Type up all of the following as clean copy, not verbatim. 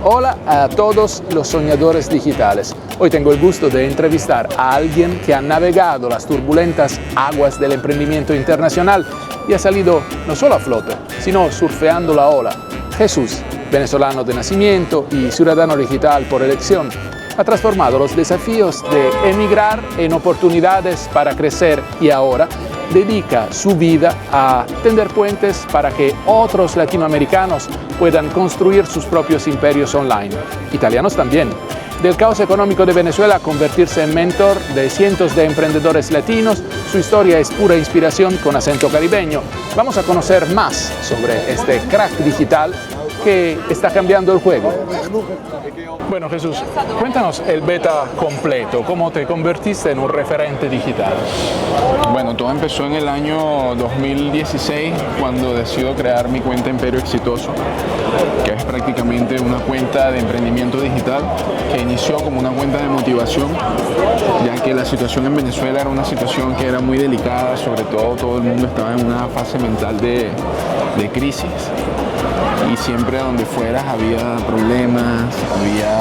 Hola a todos los soñadores digitales. Hoy tengo el gusto de entrevistar a alguien que ha navegado las turbulentas aguas del emprendimiento internacional y ha salido no solo a flote, sino surfeando la ola. Jesús, venezolano de nacimiento y ciudadano digital por elección, ha transformado los desafíos de emigrar en oportunidades para crecer y ahora dedica su vida a tender puentes para que otros latinoamericanos puedan construir sus propios imperios online. Italianos también. Del caos económico de Venezuela a convertirse en mentor de cientos de emprendedores latinos, su historia es pura inspiración con acento caribeño. Vamos a conocer más sobre este crack digital que está cambiando el juego. Bueno, Jesús, cuéntanos el beta completo, cómo te convertiste en un referente digital. Bueno, todo empezó en el año 2016 cuando decido crear mi cuenta Imperio Exitoso, que es prácticamente una cuenta de emprendimiento digital que inició como una cuenta de motivación, ya que la situación en Venezuela era una situación que era muy delicada, sobre todo el mundo estaba en una fase mental de crisis. Y siempre a donde fueras había problemas, había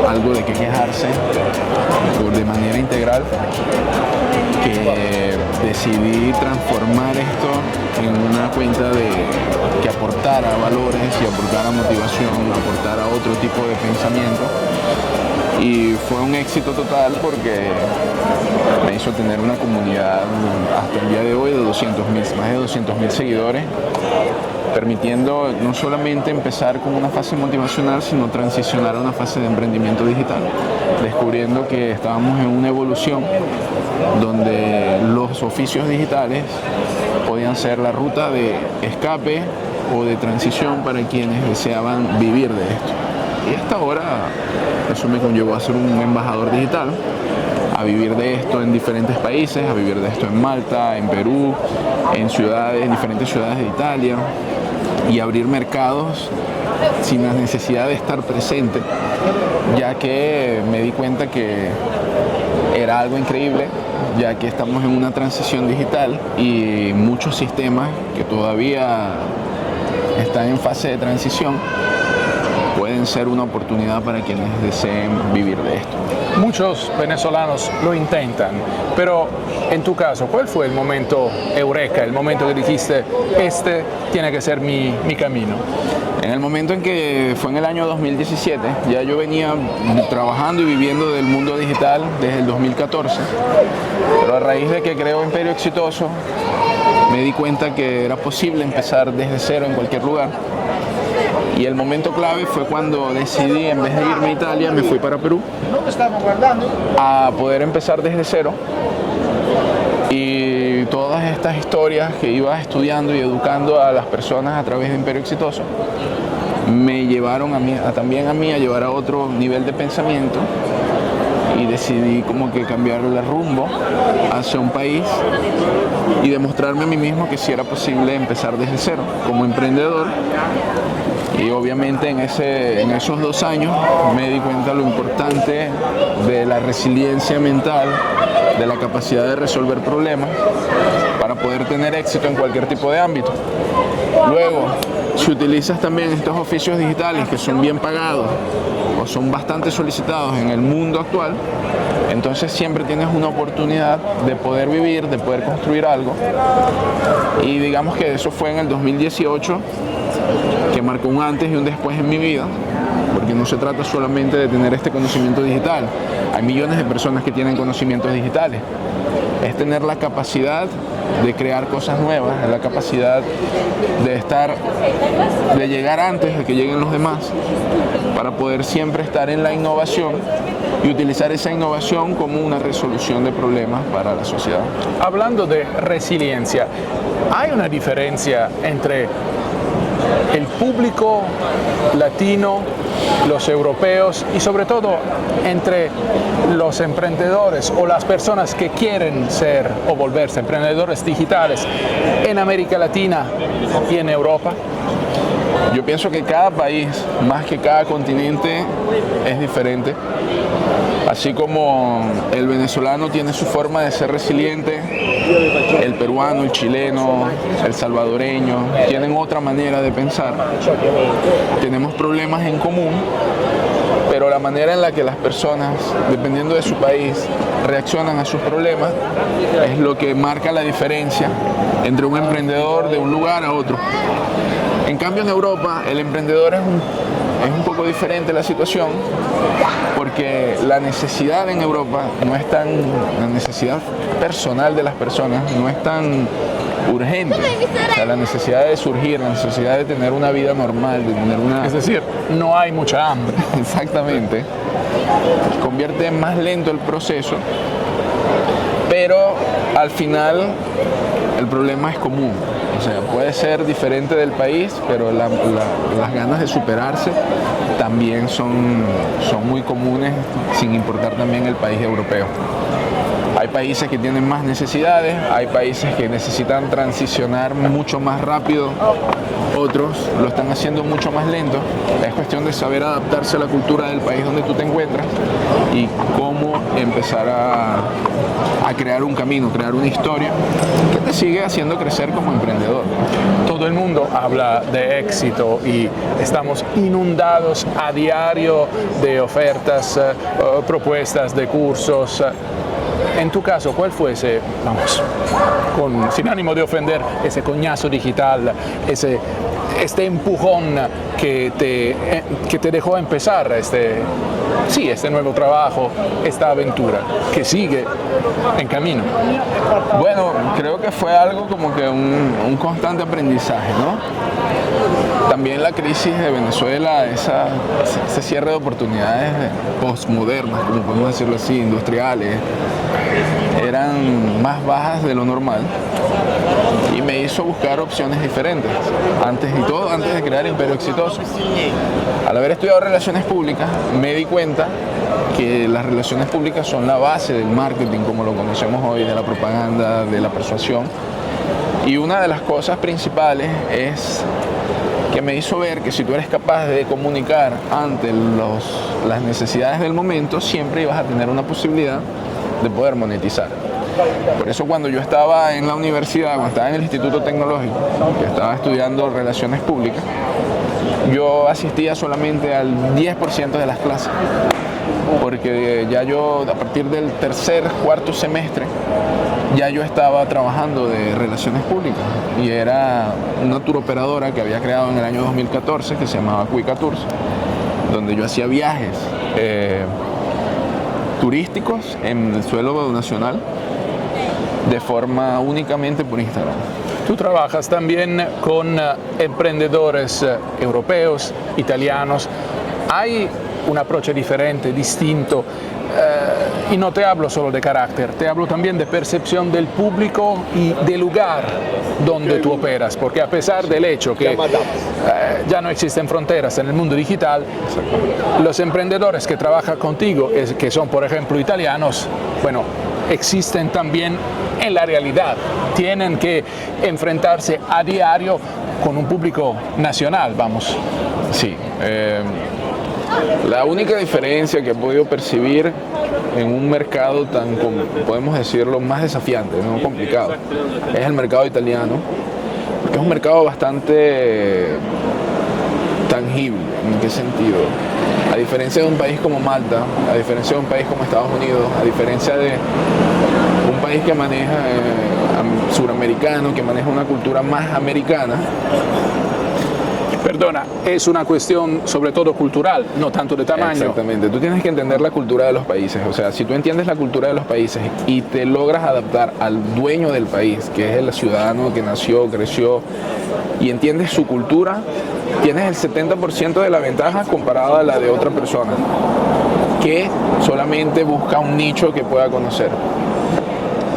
algo de qué quejarse de manera integral, que decidí transformar esto en una cuenta que aportara valores y aportara motivación, aportara otro tipo de pensamiento. Y fue un éxito total porque me hizo tener una comunidad hasta el día de hoy de más de 200.000 seguidores, permitiendo no solamente empezar con una fase motivacional, sino transicionar a una fase de emprendimiento digital, descubriendo que estábamos en una evolución donde los oficios digitales podían ser la ruta de escape o de transición para quienes deseaban vivir de esto. Y hasta ahora eso me conllevó a ser un embajador digital, a vivir de esto en diferentes países, a vivir de esto en Malta, en Perú, en diferentes ciudades de Italia, y abrir mercados sin la necesidad de estar presente, ya que me di cuenta que era algo increíble, ya que estamos en una transición digital y muchos sistemas que todavía están en fase de transición pueden ser una oportunidad para quienes deseen vivir de esto. Muchos venezolanos lo intentan, pero en tu caso, ¿cuál fue el momento eureka, el momento que dijiste, este tiene que ser mi camino? En el momento en que fue en el año 2017, ya yo venía trabajando y viviendo del mundo digital desde el 2014, pero a raíz de que creo Imperio Exitoso, me di cuenta que era posible empezar desde cero en cualquier lugar. Y el momento clave fue cuando decidí, en vez de irme a Italia, me fui para Perú a poder empezar desde cero. Y todas estas historias que iba estudiando y educando a las personas a través de Imperio Exitoso me llevaron también a mí a llevar a otro nivel de pensamiento, y decidí como que cambiar el rumbo hacia un país y demostrarme a mí mismo que sí era posible empezar desde cero como emprendedor. Y obviamente en esos 2 años me di cuenta lo importante de la resiliencia mental, de la capacidad de resolver problemas para poder tener éxito en cualquier tipo de ámbito. Luego, si utilizas también estos oficios digitales que son bien pagados o son bastante solicitados en el mundo actual, entonces siempre tienes una oportunidad de poder vivir, de poder construir algo. Y digamos que eso fue en el 2018, que marcó un antes y un después en mi vida, porque no se trata solamente de tener este conocimiento digital. Hay millones de personas que tienen conocimientos digitales. Es tener la capacidad de crear cosas nuevas, la capacidad de llegar antes de que lleguen los demás, para poder siempre estar en la innovación y utilizar esa innovación como una resolución de problemas para la sociedad. Hablando de resiliencia, ¿hay una diferencia entre el público latino, los europeos y sobre todo entre los emprendedores o las personas que quieren ser o volverse emprendedores digitales en América Latina y en Europa? Yo pienso que cada país, más que cada continente, es diferente. Así como el venezolano tiene su forma de ser resiliente, el peruano, el chileno, el salvadoreño tienen otra manera de pensar. Tenemos problemas en común, pero la manera en la que las personas, dependiendo de su país, reaccionan a sus problemas es lo que marca la diferencia entre un emprendedor de un lugar a otro. En cambio, en Europa, el emprendedor es un poco diferente la situación, porque la necesidad en Europa no es tan, la necesidad personal de las personas no es tan urgente. O sea, la necesidad de surgir, la necesidad de tener una vida normal, de tener una... Es decir, no hay mucha hambre. Exactamente. Convierte más lento el proceso, pero al final el problema es común. O sea, puede ser diferente del país, pero las ganas de superarse también son muy comunes, sin importar también el país europeo. Hay países que tienen más necesidades, hay países que necesitan transicionar mucho más rápido, otros lo están haciendo mucho más lento. Es cuestión de saber adaptarse a la cultura del país donde tú te encuentras y cómo empezar a crear un camino, crear una historia que te sigue haciendo crecer como emprendedor. Todo el mundo habla de éxito y estamos inundados a diario de ofertas, propuestas de cursos. En tu caso, ¿cuál fue ese, vamos, sin ánimo de ofender, ese coñazo digital, este empujón que te dejó empezar este nuevo trabajo, esta aventura, que sigue en camino? Bueno, creo que fue algo como que un constante aprendizaje, ¿no? También la crisis de Venezuela, ese cierre de oportunidades postmodernas, como podemos decirlo así, industriales, eran más bajas de lo normal y me hizo buscar opciones diferentes, antes de crear Imperio Exitoso. Al haber estudiado relaciones públicas, me di cuenta que las relaciones públicas son la base del marketing, como lo conocemos hoy, de la propaganda, de la persuasión. Y una de las cosas principales es que me hizo ver que si tú eres capaz de comunicar ante las necesidades del momento, siempre ibas a tener una posibilidad de poder monetizar. Por eso cuando yo estaba en la universidad, cuando estaba en el Instituto Tecnológico, que estaba estudiando relaciones públicas, yo asistía solamente al 10% de las clases, porque ya yo a partir del cuarto semestre ya yo estaba trabajando de relaciones públicas y era una turoperadora que había creado en el año 2014 que se llamaba Cuica Tours, donde yo hacía viajes turísticos en el suelo nacional de forma únicamente por Instagram. Tú trabajas también con emprendedores europeos, italianos. ¿Hay un approach diferente, distinto? Y no te hablo solo de carácter, te hablo también de percepción del público y del lugar donde tú operas, porque a pesar del hecho que ya no existen fronteras en el mundo digital, los emprendedores que trabajan contigo, que son por ejemplo italianos, bueno, existen también en la realidad, tienen que enfrentarse a diario con un público nacional, vamos. Sí. La única diferencia que he podido percibir en un mercado tan, podemos decirlo, más desafiante, no complicado, es el mercado italiano, que es un mercado bastante tangible. ¿En qué sentido? A diferencia de un país como Malta, a diferencia de un país como Estados Unidos, a diferencia de un país que maneja suramericano, que maneja una cultura más americana. Perdona, es una cuestión sobre todo cultural, no tanto de tamaño. Exactamente, tú tienes que entender la cultura de los países, o sea, si tú entiendes la cultura de los países y te logras adaptar al dueño del país, que es el ciudadano que nació, creció, y entiendes su cultura, tienes el 70% de la ventaja comparada a la de otra persona, que solamente busca un nicho que pueda conocer.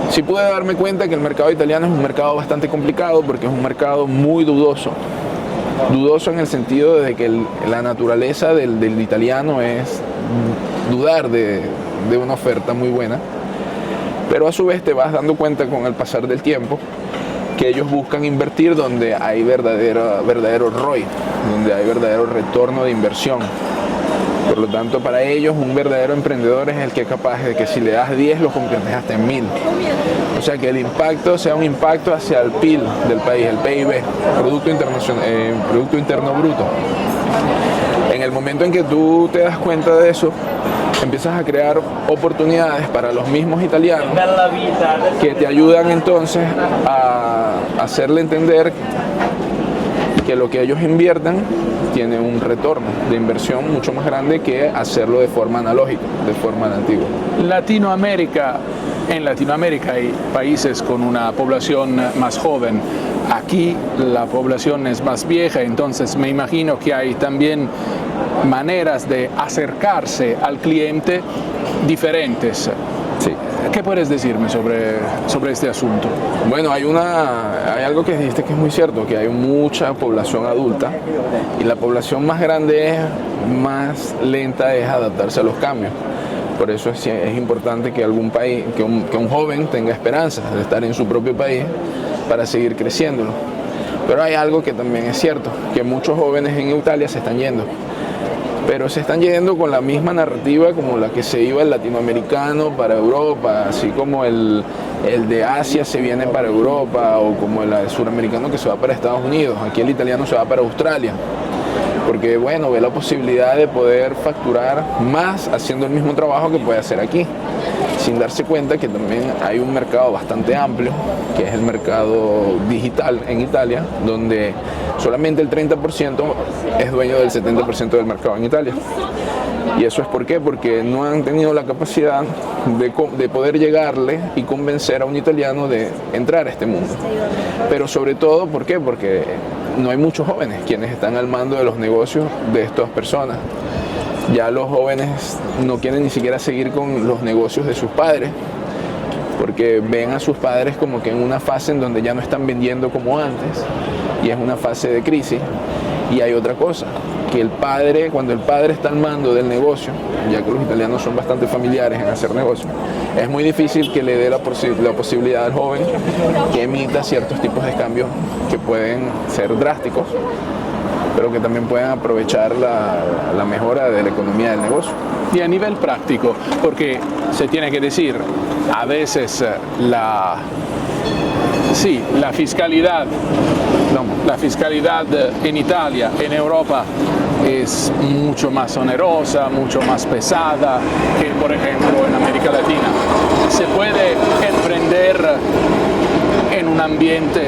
Sí pude darme cuenta que el mercado italiano es un mercado bastante complicado porque es un mercado muy dudoso. Dudoso en el sentido de que la naturaleza del italiano es dudar de una oferta muy buena, pero a su vez te vas dando cuenta con el pasar del tiempo que ellos buscan invertir donde hay verdadero ROI, donde hay verdadero retorno de inversión. Por lo tanto, para ellos un verdadero emprendedor es el que es capaz de que si le das 10 lo conviertes hasta en 1000. O sea, que el impacto sea un impacto hacia el PIB del país, el PIB, Producto Interno Bruto. En el momento en que tú te das cuenta de eso, empiezas a crear oportunidades para los mismos italianos que te ayudan entonces a hacerle entender que lo que ellos inviertan tiene un retorno de inversión mucho más grande que hacerlo de forma analógica, de forma antigua. En Latinoamérica hay países con una población más joven. Aquí la población es más vieja, entonces me imagino que hay también maneras de acercarse al cliente diferentes. Sí. ¿Qué puedes decirme sobre este asunto? Bueno, hay algo que dijiste que es muy cierto, que hay mucha población adulta y la población más grande más lenta es adaptarse a los cambios. Por eso es importante que algún país, que un joven tenga esperanzas de estar en su propio país para seguir creciéndolo. Pero hay algo que también es cierto, que muchos jóvenes en Italia se están yendo. Pero se están yendo con la misma narrativa como la que se iba el latinoamericano para Europa, así como el de Asia se viene para Europa, o como el suramericano que se va para Estados Unidos. Aquí el italiano se va para Australia, porque bueno, ve la posibilidad de poder facturar más haciendo el mismo trabajo que puede hacer aquí, sin darse cuenta que también hay un mercado bastante amplio, que es el mercado digital en Italia, donde solamente el 30% es dueño del 70% del mercado en Italia. ¿Y eso es por qué? Porque no han tenido la capacidad de poder llegarle y convencer a un italiano de entrar a este mundo. Pero sobre todo, ¿por qué? Porque no hay muchos jóvenes quienes están al mando de los negocios de estas personas. Ya los jóvenes no quieren ni siquiera seguir con los negocios de sus padres, porque ven a sus padres como que en una fase en donde ya no están vendiendo como antes, y es una fase de crisis. Y hay otra cosa, que cuando el padre está al mando del negocio, ya que los italianos son bastante familiares en hacer negocios, es muy difícil que le dé la posibilidad al joven que emita ciertos tipos de cambios que pueden ser drásticos, pero que también pueden aprovechar la mejora de la economía del negocio. Y a nivel práctico, porque se tiene que decir, a veces la fiscalidad en Italia, en Europa, es mucho más onerosa, mucho más pesada que, por ejemplo, en América Latina. ¿Se puede emprender en un ambiente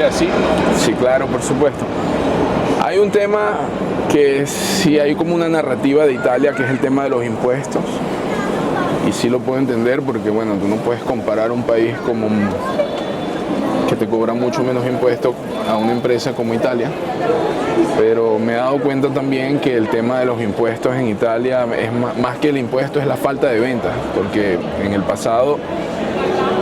así? Sí, claro, por supuesto. Hay un tema que sí hay como una narrativa de Italia, que es el tema de los impuestos. Y sí lo puedo entender porque, bueno, tú no puedes comparar un país que te cobra mucho menos impuestos a una empresa como Italia. Pero me he dado cuenta también que el tema de los impuestos en Italia es más que el impuesto, es la falta de ventas. Porque en el pasado,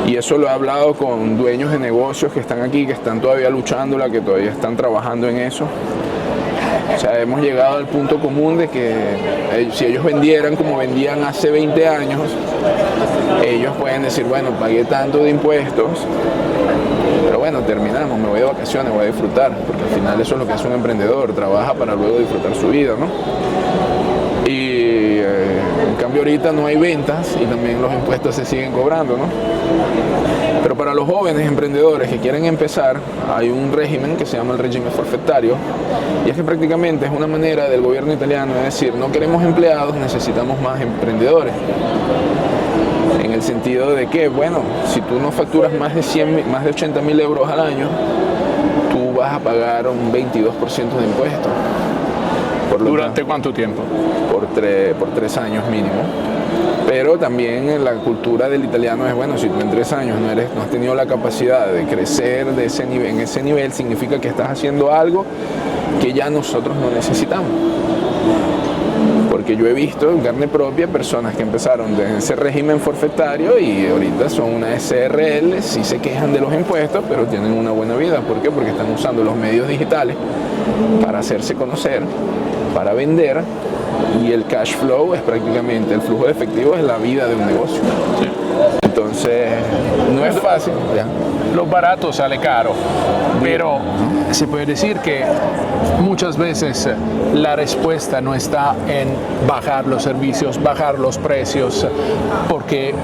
y eso lo he hablado con dueños de negocios que están aquí, que están todavía luchándola, que todavía están trabajando en eso. O sea, hemos llegado al punto común de que si ellos vendieran como vendían hace 20 años, ellos pueden decir, bueno, pagué tanto de impuestos, pero bueno, terminamos, me voy de vacaciones, voy a disfrutar, porque al final eso es lo que hace un emprendedor, trabaja para luego disfrutar su vida, ¿no? Y en cambio ahorita no hay ventas y también los impuestos se siguen cobrando, ¿no? Pero para los jóvenes emprendedores que quieren empezar, hay un régimen que se llama el régimen forfettario, y es que prácticamente es una manera del gobierno italiano de decir, no queremos empleados, necesitamos más emprendedores. En el sentido de que, bueno, si tú no facturas más de 80.000 euros al año, tú vas a pagar un 22% de impuestos. ¿Durante cuánto tiempo? Por 3 años mínimo. Pero también la cultura del italiano es, bueno, si tú en 3 años no has tenido la capacidad de crecer en ese nivel, significa que estás haciendo algo que ya nosotros no necesitamos. Porque yo he visto en carne propia personas que empezaron desde ese régimen forfetario y ahorita son una SRL, sí se quejan de los impuestos, pero tienen una buena vida. ¿Por qué? Porque están usando los medios digitales para hacerse conocer, para vender y el cash flow es prácticamente, el flujo de efectivo es la vida de un negocio. Sí. Entonces, no es fácil. Ya. Lo barato sale caro, pero se puede decir que muchas veces la respuesta no está en bajar los servicios, bajar los precios, porque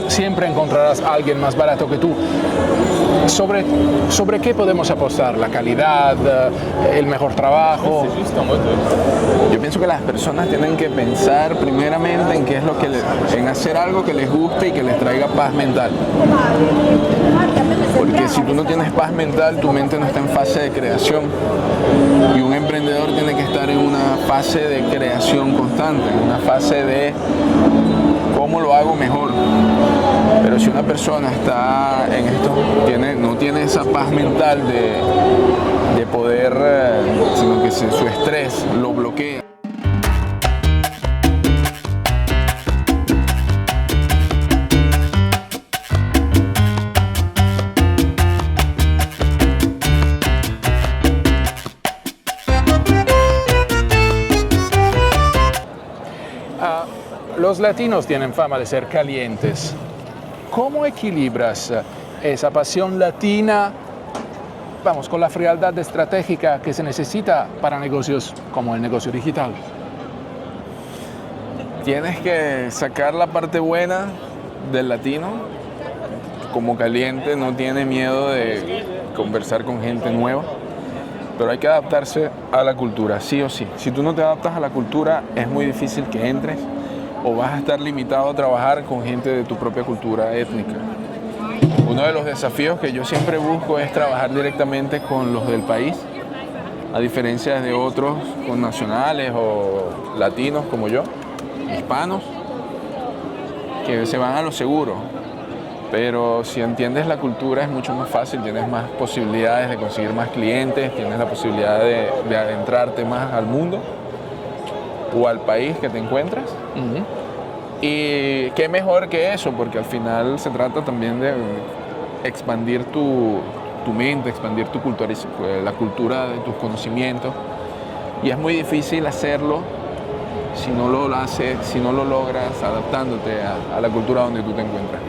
siempre encontrarás a alguien más barato que tú. ¿Sobre qué podemos apostar? ¿La calidad? ¿El mejor trabajo? Yo pienso que las personas tienen que pensar primeramente en qué es lo que en hacer algo que les guste y que les traiga paz mental. Porque si tú no tienes paz mental, tu mente no está en fase de creación. Y un emprendedor tiene que estar en una fase de creación constante, en una fase de cómo lo hago mejor. Pero si una persona está en esto, no tiene esa paz mental de poder, sino que su estrés lo bloquea. Los latinos tienen fama de ser calientes. ¿Cómo equilibras esa pasión latina, vamos, con la frialdad estratégica que se necesita para negocios como el negocio digital? Tienes que sacar la parte buena del latino. Como caliente no tiene miedo de conversar con gente nueva, pero hay que adaptarse a la cultura, sí o sí. Si tú no te adaptas a la cultura, es muy difícil que entres o vas a estar limitado a trabajar con gente de tu propia cultura étnica. Uno de los desafíos que yo siempre busco es trabajar directamente con los del país, a diferencia de otros connacionales o latinos como yo, hispanos, que se van a lo seguro. Pero si entiendes la cultura es mucho más fácil, tienes más posibilidades de conseguir más clientes, tienes la posibilidad de adentrarte más al mundo o al país que te encuentras. Y qué mejor que eso, porque al final se trata también de expandir tu mente, expandir tu cultura, la cultura de tus conocimientos. Y es muy difícil hacerlo si no lo logras adaptándote a la cultura donde tú te encuentras.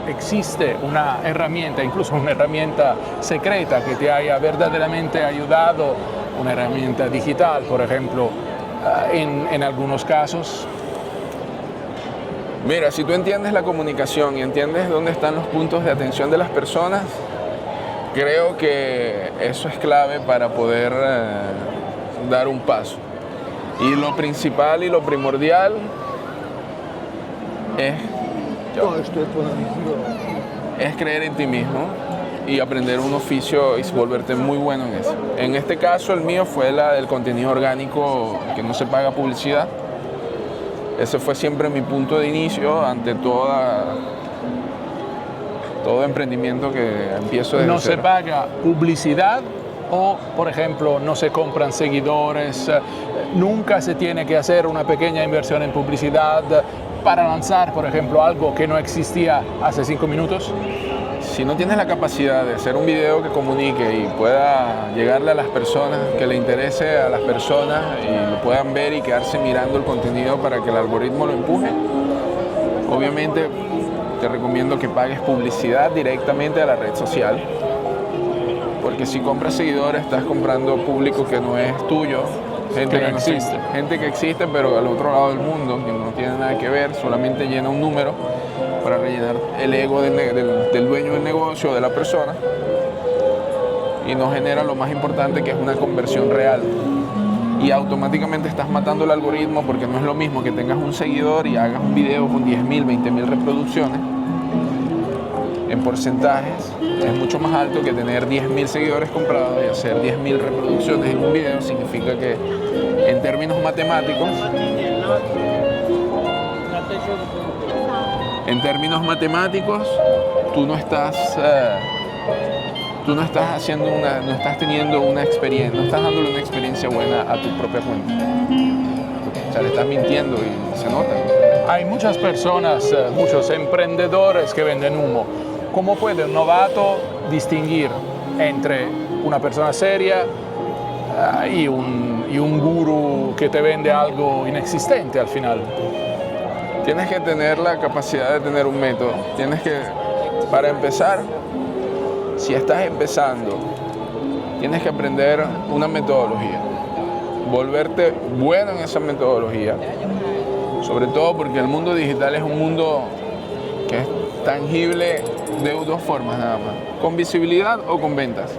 Existe una herramienta, incluso una herramienta secreta que te haya verdaderamente ayudado, una herramienta digital, por ejemplo, en algunos casos? Mira, si tú entiendes la comunicación y entiendes dónde están los puntos de atención de las personas, creo que eso es clave para poder dar un paso. Y lo principal y lo primordial es creer en ti mismo y aprender un oficio y volverte muy bueno en eso. En este caso, el mío fue el contenido orgánico, que no se paga publicidad. Ese fue siempre mi punto de inicio ante todo emprendimiento que empiezo desde ¿No cero. se paga publicidad o, por ejemplo, no se compran seguidores? ¿Nunca se tiene que hacer una pequeña inversión en publicidad para lanzar, por ejemplo, algo que no existía hace 5 minutos? Si no tienes la capacidad de hacer un video que comunique y pueda llegarle a las personas, que le interese a las personas y lo puedan ver y quedarse mirando el contenido para que el algoritmo lo empuje, obviamente te recomiendo que pagues publicidad directamente a la red social, porque si compras seguidores estás comprando público que no es tuyo, gente que existe pero al otro lado del mundo, que no tiene nada que ver, solamente llena un número para rellenar el ego del dueño del negocio, de la persona, y no genera lo más importante, que es una conversión real. Y automáticamente estás matando el algoritmo, porque no es lo mismo que tengas un seguidor y hagas un video con 10.000, 20.000 reproducciones. En porcentajes es mucho más alto que tener 10.000 seguidores comprados y hacer 10.000 reproducciones en un video. Significa que en términos matemáticos, tú no estás teniendo una experiencia, no estás dándole una experiencia buena a tu propia cuenta. O sea, le estás mintiendo y se nota. Hay muchas personas, muchos emprendedores que venden humo. ¿Cómo puede un novato distinguir entre una persona seria y un gurú que te vende algo inexistente al final. Tienes que tener la capacidad de tener un método. Para empezar, si estás empezando, tienes que aprender una metodología, volverte bueno en esa metodología, sobre todo porque el mundo digital es un mundo que es tangible de dos formas nada más, con visibilidad o con ventas.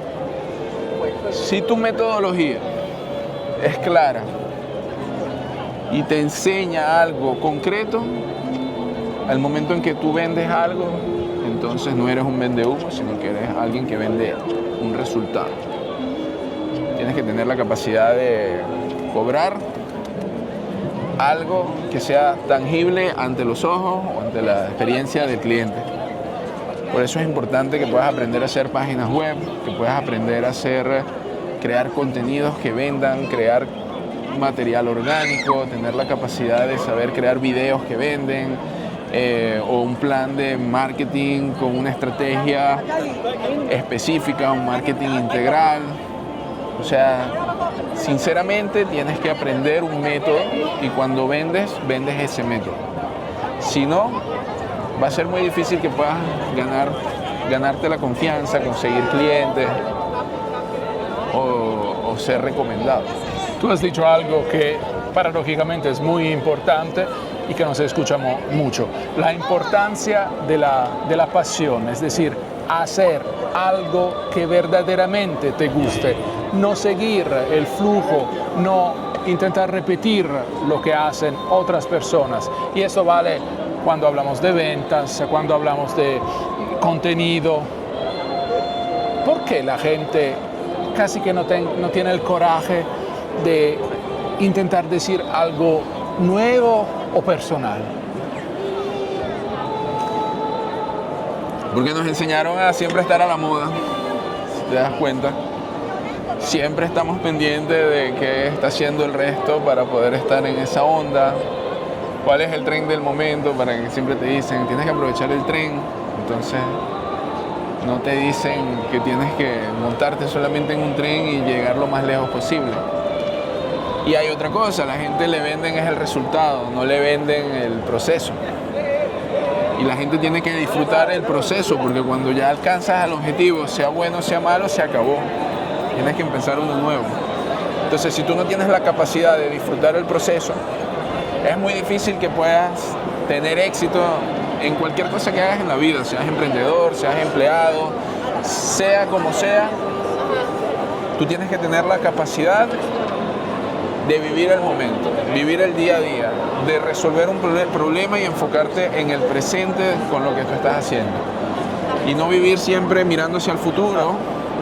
Si tu metodología es clara y te enseña algo concreto, al momento en que tú vendes algo, entonces no eres un vendehumo, sino que eres alguien que vende un resultado. Tienes que tener la capacidad de cobrar algo que sea tangible ante los ojos o ante la experiencia del cliente. Por eso es importante que puedas aprender a hacer páginas web, que puedas aprender a crear contenidos que vendan, crear material orgánico, tener la capacidad de saber crear videos que venden, o un plan de marketing con una estrategia específica, un marketing integral. O sea, sinceramente tienes que aprender un método y cuando vendes ese método. Si no, va a ser muy difícil que puedas ganarte la confianza, conseguir clientes o ser recomendado. Tú has dicho algo que paradójicamente es muy importante y que no se escucha mucho. La importancia de la pasión, es decir, hacer algo que verdaderamente te guste, no seguir el flujo, no intentar repetir lo que hacen otras personas. Y eso vale cuando hablamos de ventas, cuando hablamos de contenido. ¿Por qué la gente casi que no tiene el coraje de intentar decir algo nuevo o personal? Porque nos enseñaron a siempre estar a la moda, si te das cuenta. Siempre estamos pendientes de qué está haciendo el resto para poder estar en esa onda. ¿Cuál es el tren del momento? Para que siempre te dicen, tienes que aprovechar el tren. Entonces, no te dicen que tienes que montarte solamente en un tren y llegar lo más lejos posible. Y hay otra cosa, la gente le venden es el resultado, no le venden el proceso. Y la gente tiene que disfrutar el proceso, porque cuando ya alcanzas el objetivo, sea bueno o sea malo, se acabó. Tienes que empezar uno nuevo. Entonces, si tú no tienes la capacidad de disfrutar el proceso, es muy difícil que puedas tener éxito en cualquier cosa que hagas en la vida, seas emprendedor, seas empleado, sea como sea. Tú tienes que tener la capacidad de vivir el momento, vivir el día a día, de resolver un problema y enfocarte en el presente con lo que tú estás haciendo. Y no vivir siempre mirando hacia el futuro,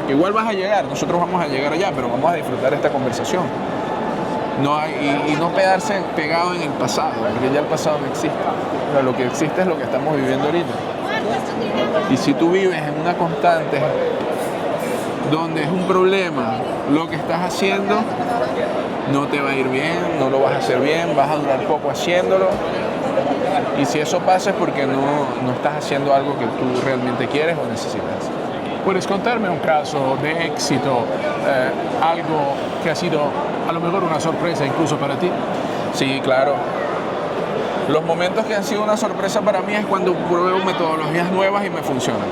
que igual vas a llegar, nosotros vamos a llegar allá, pero vamos a disfrutar esta conversación. Y no quedarse pegado en el pasado, porque ya el pasado no existe. Pero lo que existe es lo que estamos viviendo ahorita. Y si tú vives en una constante donde es un problema lo que estás haciendo, no te va a ir bien, no lo vas a hacer bien, vas a durar poco haciéndolo. Y si eso pasa es porque no estás haciendo algo que tú realmente quieres o necesitas. ¿Puedes contarme un caso de éxito, algo que ha sido a lo mejor una sorpresa incluso para ti? Sí, claro. Los momentos que han sido una sorpresa para mí es cuando pruebo metodologías nuevas y me funcionan.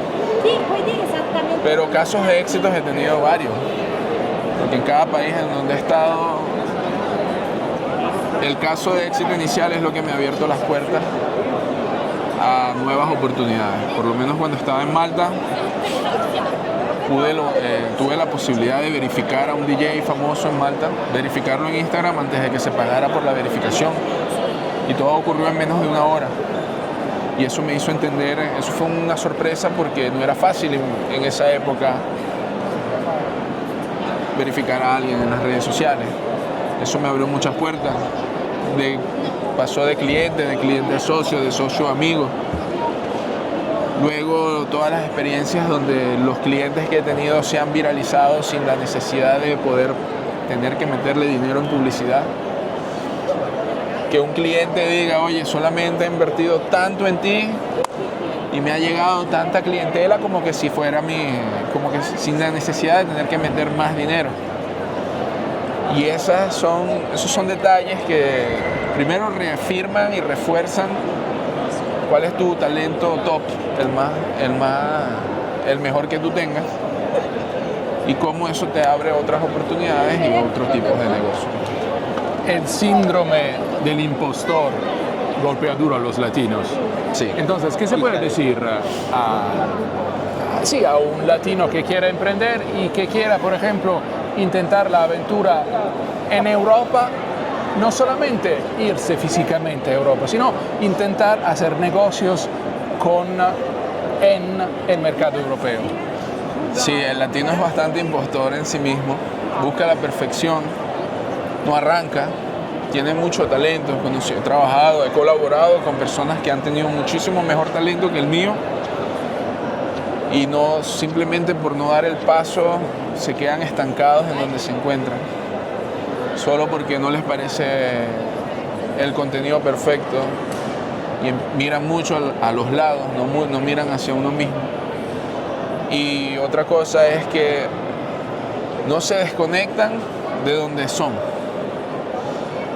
Pero casos de éxitos he tenido varios. Porque en cada país en donde he estado, el caso de éxito inicial es lo que me ha abierto las puertas a nuevas oportunidades. Por lo menos cuando estaba en Malta, tuve la posibilidad de verificar a un DJ famoso en Malta, verificarlo en Instagram antes de que se pagara por la verificación. Y todo ocurrió en menos de una hora. Y eso me hizo entender, eso fue una sorpresa porque no era fácil en esa época verificar a alguien en las redes sociales. Eso me abrió muchas puertas. Pasó de cliente a socio, de socio a amigo. Luego todas las experiencias donde los clientes que he tenido se han viralizado sin la necesidad de poder tener que meterle dinero en publicidad. Que un cliente diga, oye, solamente he invertido tanto en ti y me ha llegado tanta clientela como que si fuera como que sin la necesidad de tener que meter más dinero. Y esos son detalles que primero reafirman y refuerzan cuál es tu talento top, el mejor que tú tengas, y cómo eso te abre otras oportunidades y otros tipos de negocios. El síndrome del impostor golpea duro a los latinos. Sí. Entonces, ¿qué se puede decir a un latino que quiera emprender y que quiera, por ejemplo, intentar la aventura en Europa? No solamente irse físicamente a Europa, sino intentar hacer negocios en el mercado europeo. Sí, el latino es bastante impostor en sí mismo, busca la perfección, no arranca, tiene mucho talento, he trabajado, he colaborado con personas que han tenido muchísimo mejor talento que el mío y no, simplemente por no dar el paso se quedan estancados en donde se encuentran, solo porque no les parece el contenido perfecto y miran mucho a los lados, no miran hacia uno mismo. Y otra cosa es que no se desconectan de donde son.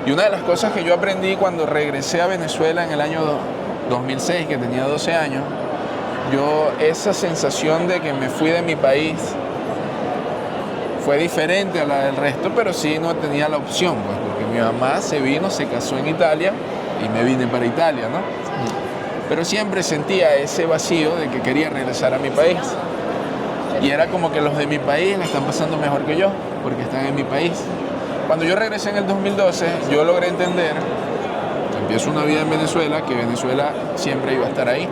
Y una de las cosas que yo aprendí cuando regresé a Venezuela en el año 2006, que tenía 12 años, esa sensación de que me fui de mi país fue diferente a la del resto, pero sí no tenía la opción, pues, porque mi mamá se casó en Italia y me vine para Italia, ¿no? Pero siempre sentía ese vacío de que quería regresar a mi país. Y era como que los de mi país la están pasando mejor que yo, porque están en mi país. Cuando yo regresé en el 2012, yo logré entender, empiezo una vida en Venezuela, que Venezuela siempre iba a estar ahí.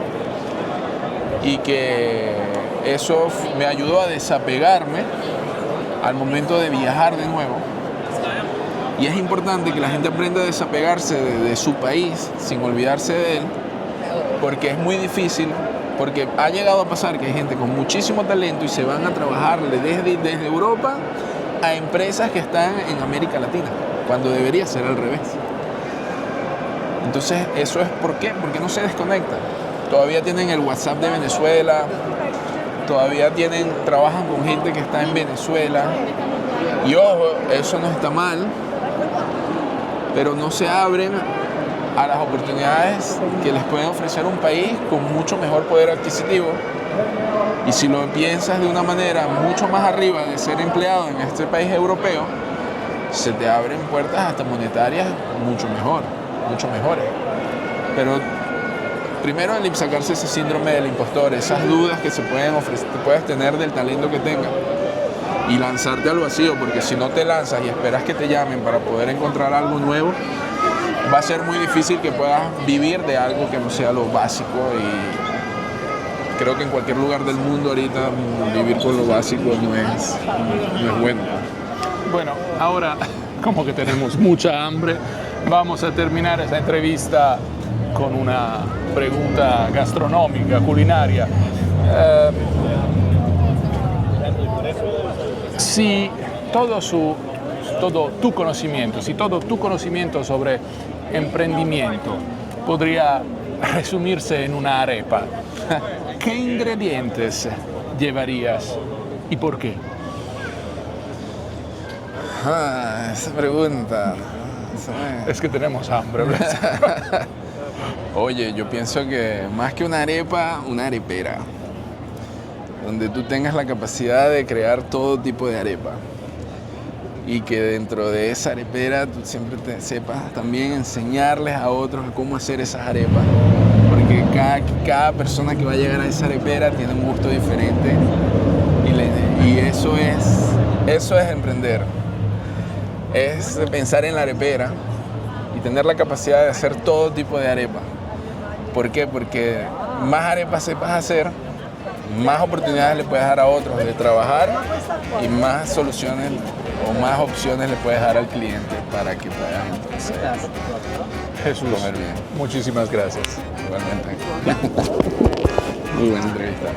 Y que eso me ayudó a desapegarme al momento de viajar de nuevo. Y es importante que la gente aprenda a desapegarse de su país sin olvidarse de él, porque es muy difícil, porque ha llegado a pasar que hay gente con muchísimo talento y se van a trabajarle desde Europa a empresas que están en América Latina, cuando debería ser al revés. Entonces, eso es ¿por qué? Porque no se desconectan. Todavía tienen el WhatsApp de Venezuela, todavía trabajan con gente que está en Venezuela. Y ojo, eso no está mal, pero no se abren a las oportunidades que les puede ofrecer un país con mucho mejor poder adquisitivo. Y si lo piensas de una manera mucho más arriba de ser empleado en este país europeo, se te abren puertas hasta monetarias mucho mejores. Pero primero el sacarse ese síndrome del impostor, esas dudas que se pueden ofrecer, puedes tener del talento que tengas, y lanzarte al vacío, porque si no te lanzas y esperas que te llamen para poder encontrar algo nuevo, va a ser muy difícil que puedas vivir de algo que no sea lo básico. Y creo que en cualquier lugar del mundo ahorita vivir con lo básico no es bueno. Bueno, ahora como que tenemos mucha hambre, vamos a terminar esta entrevista con una pregunta gastronómica, culinaria. Si todo tu conocimiento sobre emprendimiento podría resumirse en una arepa, ¿qué ingredientes llevarías y por qué? Esa pregunta. Es que tenemos hambre. Oye, yo pienso que más que una arepa, una arepera, donde tú tengas la capacidad de crear todo tipo de arepa y que dentro de esa arepera tú siempre sepas también enseñarles a otros cómo hacer esas arepas, porque cada persona que va a llegar a esa arepera tiene un gusto diferente y eso es emprender, es pensar en la arepera y tener la capacidad de hacer todo tipo de arepas. ¿Por qué? Porque más arepas sepas hacer, más oportunidades le puedes dar a otros de trabajar y más soluciones o más opciones le puedes dar al cliente para que puedan entonces Jesús, comer bien. muchísimas gracias. Igualmente. Muy buena entrevista.